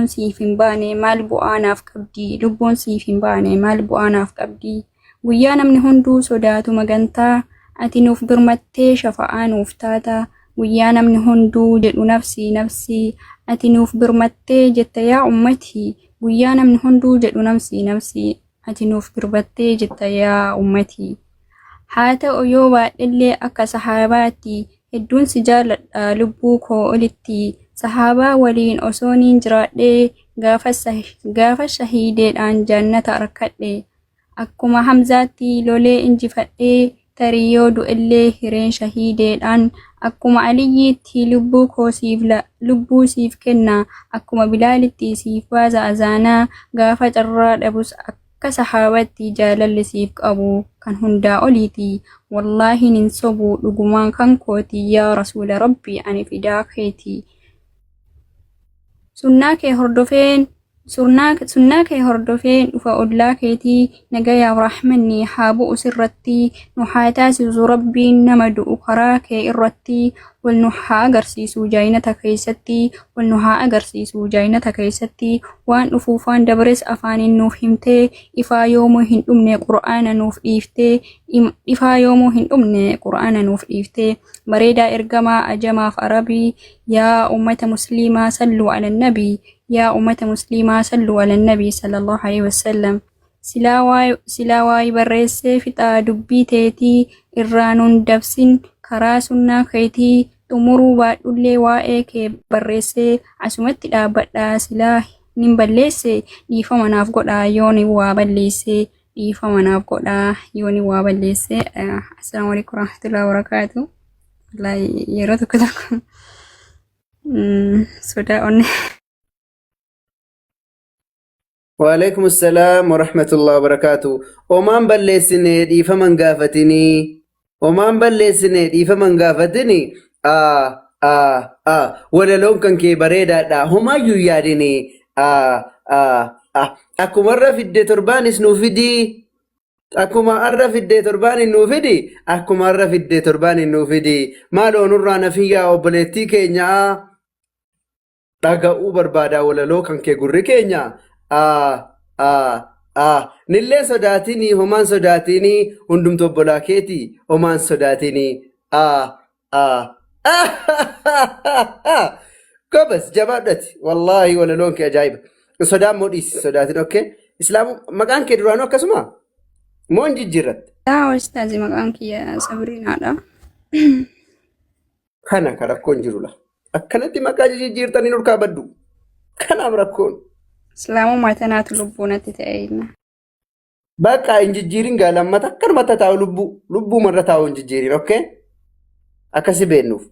lubbuun siif hin baane maal bu'aanaaf qabdi lubbuun siif hin baane maal bu'aanaaf qabdi guyyaa namni hunduu sodaatu magantaa ati nuuf birmattee shafa'aa nuuf taata guyyaa namni hunduu jedhu nafsi nafsi ati nuuf birmattee jetta yaa ummati guyyaa namni hunduu jedhu nafsi nafsi ati nuuf birmattee jetta yaa ummati haa ta'u yoo baadhillee akka sahaabaatti hedduun si jaaladha lubbuu koo olitti sahaabaa waliin osooniin jiraadhee gaafa shahiideedhaan jannata arkadhe akkuma hamzaatti lolee injifadhee tarii yoo du'ellee hireen shahiideedhaan akkuma aliyyiitti lubbuu siif kenna akkuma bilaalitti siif baasa azaanaa gaafa carraa dhabus akka sahaabatti jaalalli siif qabu kan hundaa oliiti wallaahi nin sobu dhugumaan kan kooti yaa rasuula rabbii ani fidaa keeti sunnaa kee hordofeen dhufa ollaa keetii nagayaaf rahmanni haa bu'u sirratti nu haa taasisu rabbiin nama du'u karaa kee irratti wal nu haa agarsiisu jaayinata keessatti waan dhufuufaan dabres afaaniin nuuf himtee ifaa yoomuu hin dhumne qur'aana nuuf dhiiftee bareedaa ergamaa ajamaaf arabii yaa ummata musliimaa salluu ala nabii yaa ummata musliimaa salluu ala nabii sallallahu alaihi wasallam silaa waayii barreessee fixaa dubbii teetii irraa nun dabsin karaa sunnaa keetii xumuruu baadhullee waa'ee kee barreessee asumatti dhaabbadhaa silaa nin balleesse dhiifama naaf godhaa yooni waa balleesse assalaamu alaikum warahmatullahi wabarakaatu yeroo tokko sodaa onne وعليكم السلام ورحمة الله وبركاته ومان بلسني دي فمن قافتني ولا لون كان كي بريدا دا هما يادني أكو مرة في الدي تربان سنوفدي أكو مرة في الدي تربان نوفدي ما لو نرانا فيها وبلتي كينيا تاقا بربادا ولا لو كان كي قرر كينيا nillee sodaatini homaan sodaatini hundumtu obbolaa keeti homaan sodaatini gobas jabaadhati wallaahi walaloon kee ajaa'iba sodaan moo dhiisi sodaatin okkee islaamu maqaan kee duraanuu akkasuma moo hin jijjiirratte ustaazi maqaan kiyya sabriinaadha kana ka rakkoon jirula akkanatti maqaa jijjiirtanii nurkaa baddu kanaaf rakkoon islaamu matanaatu lubbuu natti ta'eeyna bakka hin jijjiirin gaa lammata akkanumatti taa'u lubbuu marra taa'u hin jijjiirin okkee akkasi beennuuf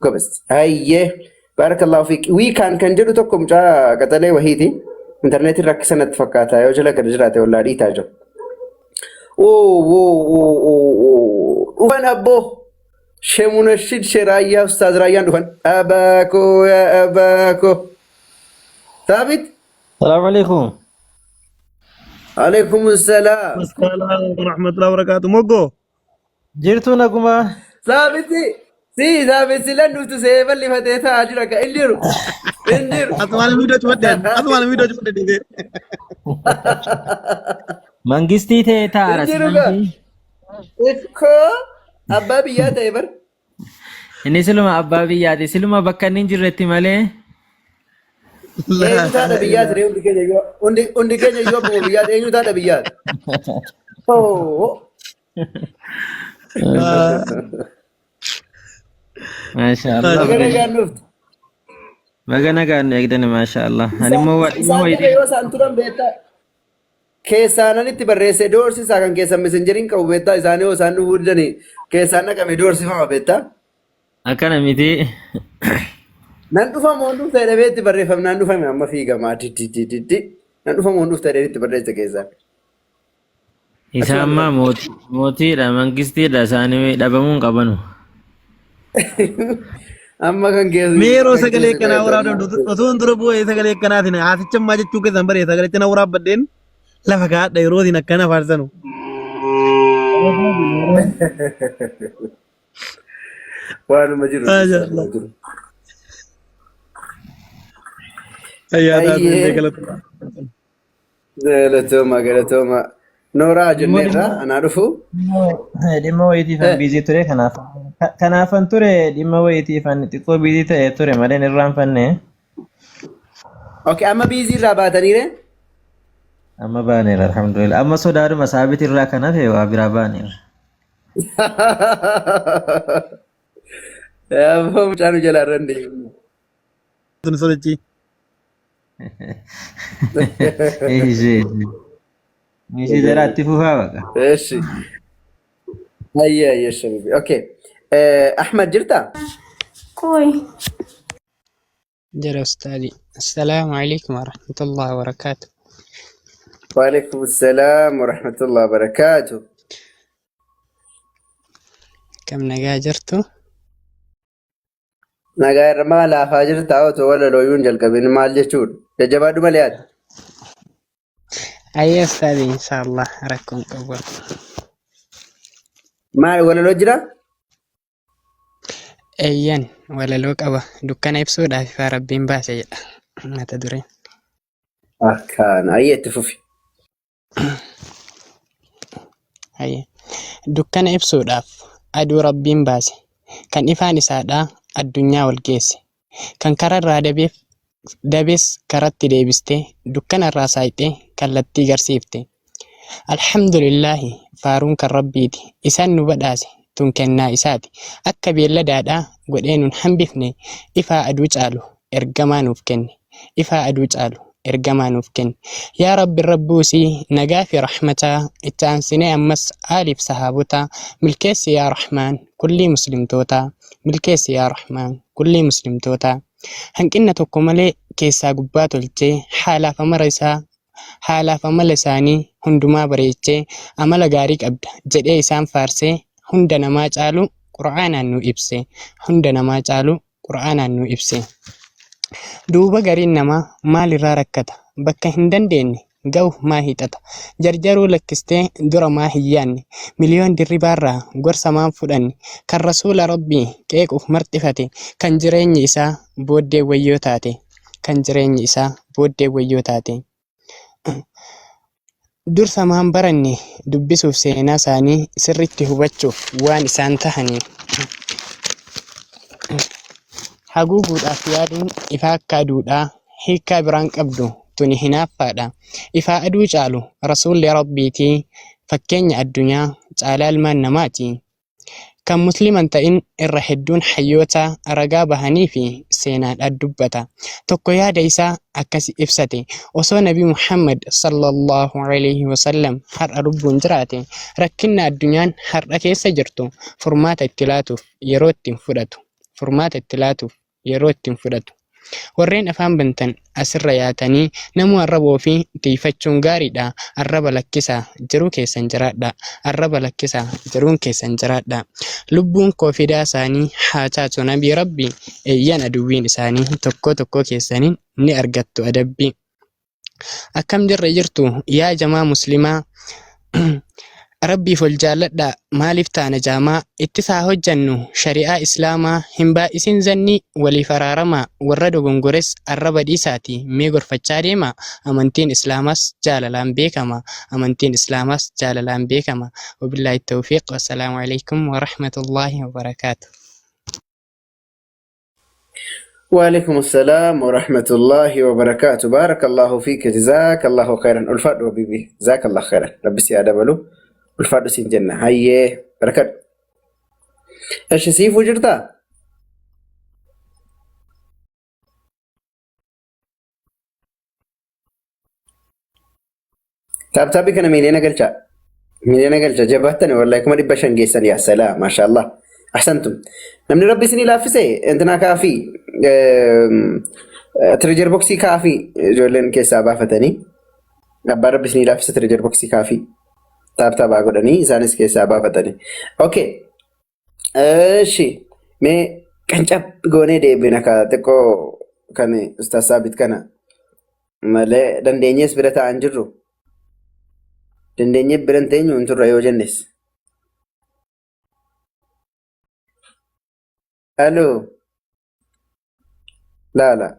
gobas hayyee barakallahu fiik wiikaan kan jedhu tokko mucaa qaxalee wahiiti intarneetiin rakkisanatti fakkaata yoo jala gad jiraate wallaa dhiitaa jiru dhufan abboo shemunashid sheraayyaa ustaaz raayyaan dhufan abaakoo yaa abaakoo ثابت السلام عليكم. عليكم السلام ورحمة الله وبركاته موجو جرتونا كما ثابت ثابت لأنه تسيب اللي فتيتها عجلك الليرو أطوال الميدو جمدين منغستي تارس إكو أبا بيات إبر إني سلما أبا بيات سلما بكا ننجر رتي مالي Eenyu taata biyyaati ree hundi keenya yoo bu'u biyyaati eenyu taata biyyaati. Maashaallah. Magana gaannuuftu. Magana gaannu eegdani maashaallah. Ani immoo yoo isaan turan beektaa keessaanan barreessee doorsisaa kan keessan messenjeriin qabu beektaa isaanii yoo isaan dhufuu didanii keessaan dhaqame doorsifama beektaa. Akkana miti. Nan dhufa moon dhufta jedhamee barreeffam naan dhufame amma fiigamaa diddi nan dhufa moon dhufta jedhamee barreessa keessaa. Isa ammaa mootiidha mangistiidha isaanii dhabamuun qabanu. Amma kan keessu. Meeroo sagalee kanaa waraabdan osoo hin dura bu'ee sagalee kanaatiin haasicha ammaa jechuu keessan baree sagalee kana waraabbadheen lafa kaadha yerootiin akkana faarsanu. وانا مجرد ما ان شاء شاء الله الله. مجرد. يا تاتي اللي اي قلت. قالتوما نورا Dhimmo جنيرا dhimmo انا عرفوا. dhimmo wayitiifan ايه biizii ture kanaafan ture dhimma wayitiifan xiqqoo biizii ta'e ture malee hin irraanfanne. اوكي اما بيزي راباتني ري. Amma baaneera alhamdulillah. Amma sodaadhuma saabiti irraa kan hafe waa biraa baaneera. يا فهم كانوا جلا رندي. تنسولتي. Ishee ishee jaraatti fufaa baqa. ايش هيا يا شبابي اوكي. احمد جرتا. Koi. جرى أستاذي. السلام عليكم ورحمة الله وبركاته. وعليكم السلام ورحمة الله وبركاته. كم نجا جرتو؟ نغير ما لا فاجر تاو ولا لو ينجل كبين مال جچون جبادو مليات. أي أستاذي إن شاء الله ركون قبل. ما ولا لو جرا. أيان ولا لوك أبا دكان إبسودا في ربين باسي ما تدري. كان اي تفوفي. أي دكان إبسودا أدو ربين باسي كان إفاني سادا الدنيا والجيس كان كرر دبس كرت ديبستي دكان الراسايتي كالتي غرسيفتي. الحمد لله فارون كربيتي إسان نبداسي تنكنا إساتي أكا بيلا دادا قدين حنبفني إفا أدو جالو إرقما نفكني إفا أدو جالو إرقما نفكني يا رب الربوسي نقافي رحمتا التانسيني أمس آلف صحابتا ملكيس يا رحمن كل مسلم توتا ملكيس يا رحمن كل مسلم توتا هنكنا تقومالي كيسا قباتو التي حالا فمال isaanii hundumaa bareechee amala gaarii qabda jedhee isaan faarsee hunda namaa caalu qur'aanaan nu ibse hunda namaa caalu qur'aanaan nu ibse. Duuba gariin namaa maalirraa rakkata bakka hin dandeenye ga'u maa hiixata jarjaruu lakkistee dura maa hin yaanne miliyoon dirribaarraa gorsa maan fudhanne kan rasuula rabbii qeequuf marxifate kan jireenyi isaa booddee wayyoo taate kan jireenyi isaa booddee wayyoo taate. Dursa maan baranne dubbisuuf seenaa isaanii sirriitti hubachuuf waan isaan tahanii haguuguudhaaf yaaduun ifaa akka aduudhaa hiikaa biraan qabdu tuni hinaaffaadha. Ifaa aduu caalu rasuulli rabbiitii fakkeenya addunyaa caalaa ilmaan namaati. Kan musliman ta'in irra hedduun hayyoota ragaa bahanii fi seenaadhaan dubbata. Tokko yaada isaa akkas ibsate osoo Nabi Muhammad sallallahu alaihi wasallam har'a lubbuun jiraate rakkinna addunyaan har'a keessa jirtu furmaata itti laatuuf yeroo ittiin fudhatu. Furmaata itti laatuuf yeroo ittiin fudhatu. Warreen afaan bantan asirra yaatanii namuu arraboo fi tiifachuun gaariidha. Arraba lakkisaa jiruu keessan jiraadha. Arraba lakkisaa jiruun keessan jiraadha. Lubbuun koo fidaa isaanii haa taatu nabii rabbi eeyyan aduwwiin isaanii tokko tokko keessaniin ni argattu adabbii. Akkam jirra jirtu yaa jamaa muslimaa rabbiif ol jaalladha maaliif taana jaamaa ittisaa hojjannu shari'aa islaamaa hin baay'isin zanni waliif araaramaa warra dogongores arraba dhiisaati mee gorfachaa deema amantiin islaamaas jaalalaan beekama amantiin islaamaas jaalalaan beekama wabillaahi tawfiiq wassalaamu alaykum warahmatullaahi wabarakaatuh. وعليكم السلام ورحمة الله وبركاته. بارك الله فيك جزاك الله خيرا. الفرد وبيبي جزاك الله خيرا. ربي سيادة بلو والفرد سين جنة. هاي بركات. ايش سيف وجرتا؟ تابي كنا ميلينا قلشا جبهتني والله كما دبشن جيسن يا سلام ما شاء الله أحسنتم. نمني ربي سني لافسي انتنا كافي تريجر بوكسي كافي جولن كيسا بافتني أبا ربي سني لافسي تريجر بوكسي كافي تاب أقولني زانس كيسا بافتني أوكي شي مي كنجاب غوني دي بينك تكو كان أستاذ ثابت كان مالي دندينيس برتا أنجرو دنديني برنتين ونتر رأيو جنس الو لا لا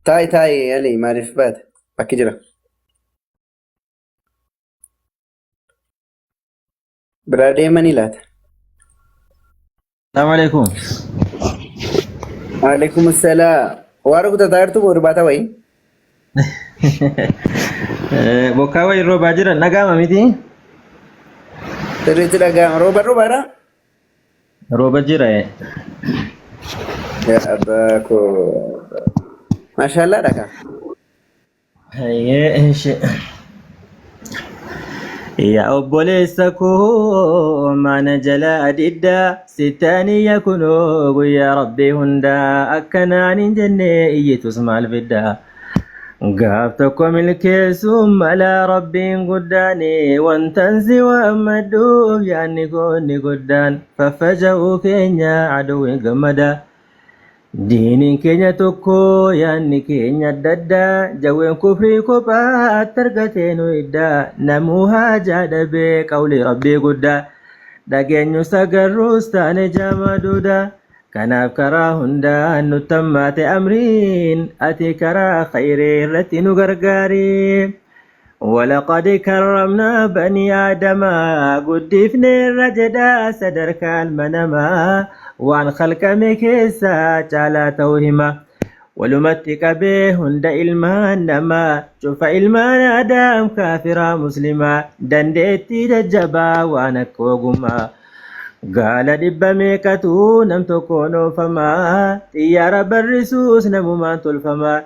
تاي يلي مالف بات اكجرا برادي منيلات. السلام عليكم. وعليكم السلام. وارو تتايرتو بورباتا وي بوكاوي روبا جرا نغاما ميتي تريت لغا روبا روبا جرا يا اباكو ما شاء الله لك. هي ايش يا أبوليسكو ما نجلا أددا ستاني يكونوا يا ربي هندا أكنان جنة تسمع الفدا قابتكم الكيسوم على ربي قداني وانتنزي وأمدو يعني كوني قدان ففجأوا كينيا عدو قمدا دينين كينيا توكو يعني كينيا دادا جوين كفري كوبا ترغتينو إدا نموها جاد بقول ربي قدا داقينيو ساقروس تاني جاما دودا كناف كرا هندا نتمات أمرين أتي كرا خيري رتينو غرغاري ولقد كرمنا بني آدم قدفني الرجدا سدرك المنما وعن خلق مكيسا على توهما ولمتك به هند إلمان نما شوف إلمان آدم كافرا مسلما دندتي دجبا وانك وقما قال دب ميكتو نم تكونوا فما يا رب الرسوس نمو ما تلفما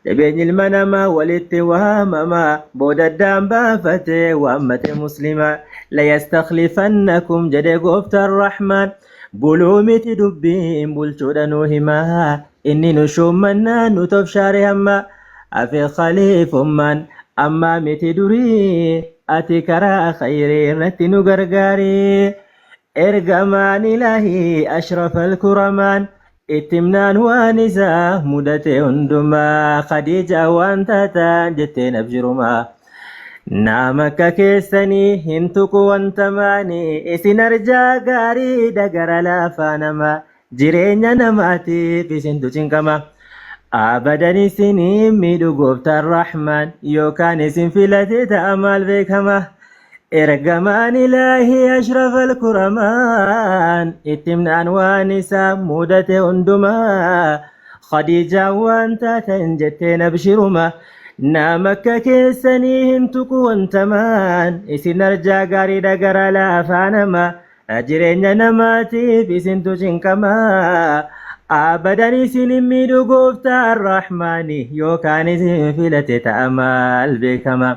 جبين المنما والاتوامما بود الدم بافتي وأمة مسلمة ليستخلفنكم جد قفت الرحمن بلومت دبين بلشودا نوهما إني نشوم منا نتوف شارهما أفي خليف من أما متدري أتكرا خيري رتنو غرغاري إرقمان إلهي أشرف الكرمان اتمنان وانسا مدتي هندما خديجة وانتتا جتين أبجرما نامك كيسني هنتك وانتماني اسن ارجا غاري دغر لا فانما جيرينيا نماتي في سنتو چنكما ابدني سني ميدو غوفت الرحمن يوكان اسم فيلتي تأمال بكما ارغمان الهي اشرف الكرمان اتمنان وانسا مودته هندما خديجة وانت تنجتين ابشرما نامك كيسني هنتك وانتمان اسن ارجا غاري دغر لا فانما اجرين نماتي في سنتو چنكما ابدا سن ميدو غوفت الرحمن يوكان اسم فيلتي تأمال بكما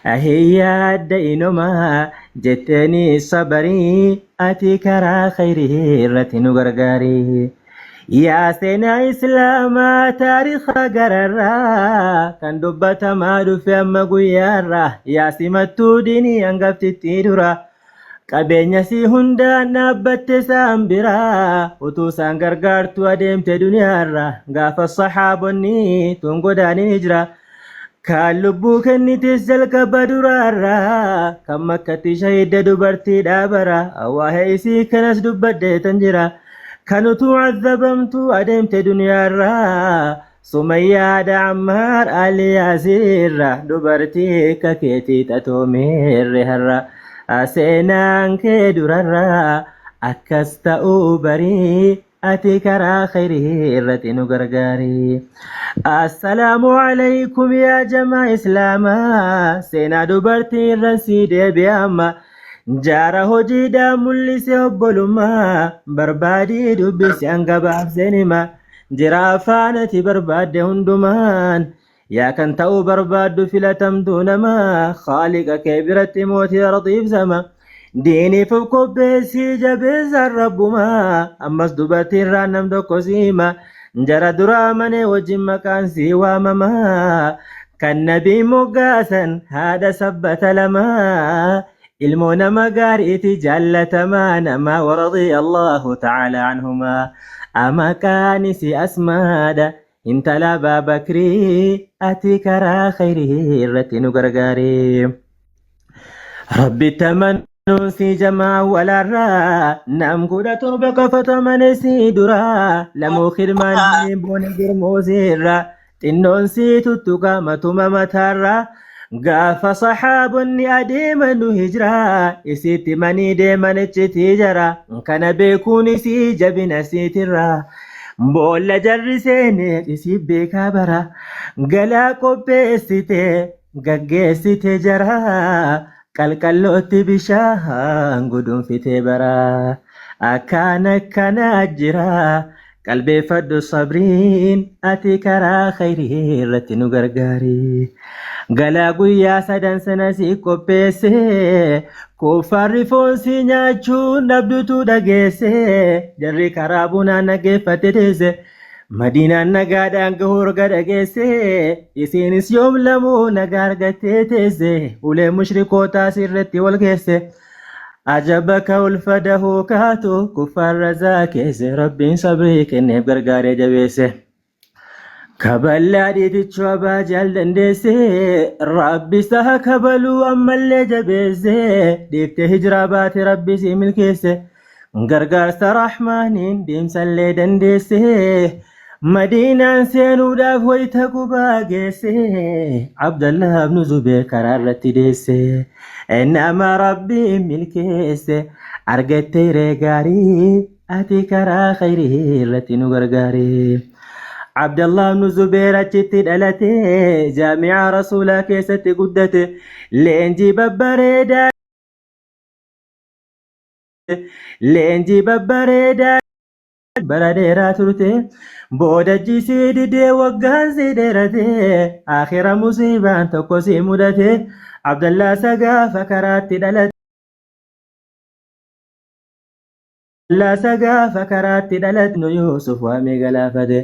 أهيا دينما جتني صبري أتكرا خيره رتنو غرغاري يا سينا إسلاما تاريخ غررا كان دبتا ما دفع مغيارا يا سمتو ديني أنغفت تيدورا قبينيا سي هندا نابت سامبرا وتوسان غرغارتو أدمت دنيارا غاف الصحابني تنقداني نجرا كالبو كني تسلك بدرارا كما كتي شهيد دبرتي دابرا أواهيسي كنس دبت تنجرا كانوا تعذبمتو أدمت دنيارا سمية دعمار آلي ياسير دبرتي ككيتي تتومير هرا أسينان كدرارا أكستأو بري أتكرا خيره رتنو غرغاري السلام عليكم يا جماعة إسلاما سينا دبرتي رسيد بياما جارا هجيدا ملسي هبولما بربادي دبسي أنقباب سينما جرافانتي برباد هندمان يا كان تاو برباد فلتم دونما خالق كبيرة موتي رطيب زما ديني فوق بيسي جبز الرب ما أمس دبتي رانم دوكو سيما جرى درامني وجم مكان سيوا مما كان نبي مقاسا هذا سبت لما المون مقارئتي جلة ما نما ورضي الله تعالى عنهما أما كانسي أسمادا انت لابا بكري أتكرا خيره رتنو غرغاري ربي تمن Nusi jamaa walarra nam kudha torba qofatu amanesi dura lamu khidmaan boona girmoosirra xinnoon si tuttuqa matuma mataarra gaafa saxaabonni adeemanu hijra isitti manii deeman iccitii jara kana beekuun isii jabina siitirra boolla jarri seene isii beekaa bara galaa qopheessite gaggeessite jara qalqallootti bishaan gudunfitee bara akkana jira qalbeeffadhu sabriin ati karaa khayrii irratti nu gargaari galaa guyyaa sadan sana si qopheesse kuffaarri foon si nyaachuun dhabdutu dhageesse jarri karaa bunaan nageeffate teesse Madinaan nagaadhaan gahuur gadhageesse isiinis yoom lamuu nagaa argattee teesse ulee mushrikootaa sirratti wal geesse ajabaka ulfa dahuu kaatu kuffaarra zaakeesse rabbiin sabrii kenneef gargaaree jabeesse kaballaa dhiitichu abaa jaal dandeesse rabbi saha kabaluu ammallee jabeesse dhiifte hijiraa baate rabbi sii milkeesse gargaarsa rahmaaniin deemsallee dandeesse Madinaan seenuudhaaf wayita gubaa geesse Abdallah ibnu Zubeer karaa irratti deesse nama rabbiin milkeesse argatte hiree gaarii ati karaa khayrii irratti nu gargaari Abdallah ibnu Zubeer achitti dhalate jaami'aa rasuulaa keessatti guddate leenjii babbareedaa bara dheeraa turte booda jisii didee waggaan si dheerate akhira musiibaan tokko si mudate Abdallah sagaafa karaatti dhalate nu Yusuf waamee galaafate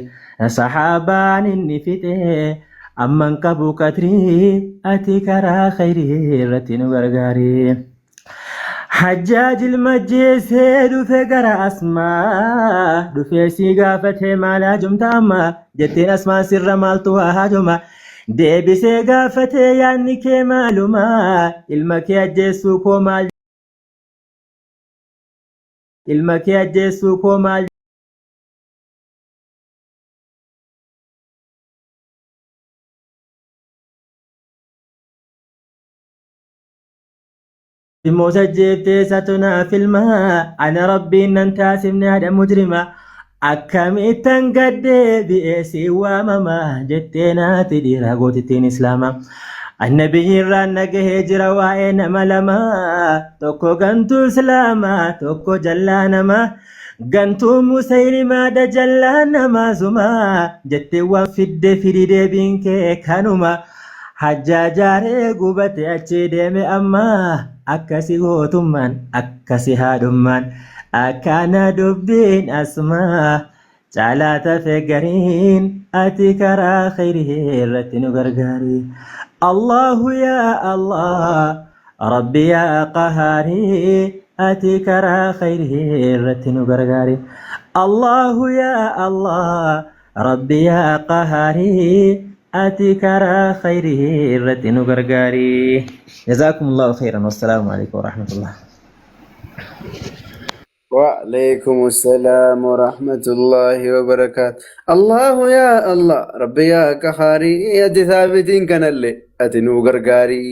sahaabaan inni fixe amman qabu qatrii ati karaa khayrii irratti nu gargaari حجاج المجيس دفع قرا اسماء دفع سيقا فتح مالا جمتاما جتين اسماء سر مالتوها هاجما دي بسيقا فتح يعني كي معلوما المكي أجيسوكو مال موسجبت ستنا في الماء أنا ربي إن انتاسمني هذا مجرمة أكملتن قد بئسي وماما جتنا تدير قوتتين إسلاما النبي رانك هجر وين ملما توكو قنتو سلاما توكو جلانما قنتو مسيلما دا جلانما زما جت وفد فريد بينك كانوما حجاجاري قوبتي أتشي ديمي أما أكسي غوتمان أكسي هادمان أكانا دبين أسما جالات فقرين أتكرا خيره رتنو غرغاري الله يا الله ربي يا قهاري أتكرا خيره رتنو غرغاري الله يا الله ربي يا قهاري أتكرا خيره رتنو غرغاري جزاكم الله خيرا والسلام عليكم ورحمة الله. وعليكم السلام ورحمة الله وبركاته. الله يا الله ربي يا كخاري يا ثابتين كان اللي أتنو غرغاري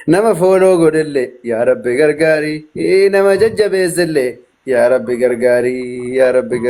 نما فولو قد اللي يا ربي غرغاري نما ججب يزلي يا ربي غرغاري يا ربي غرغاري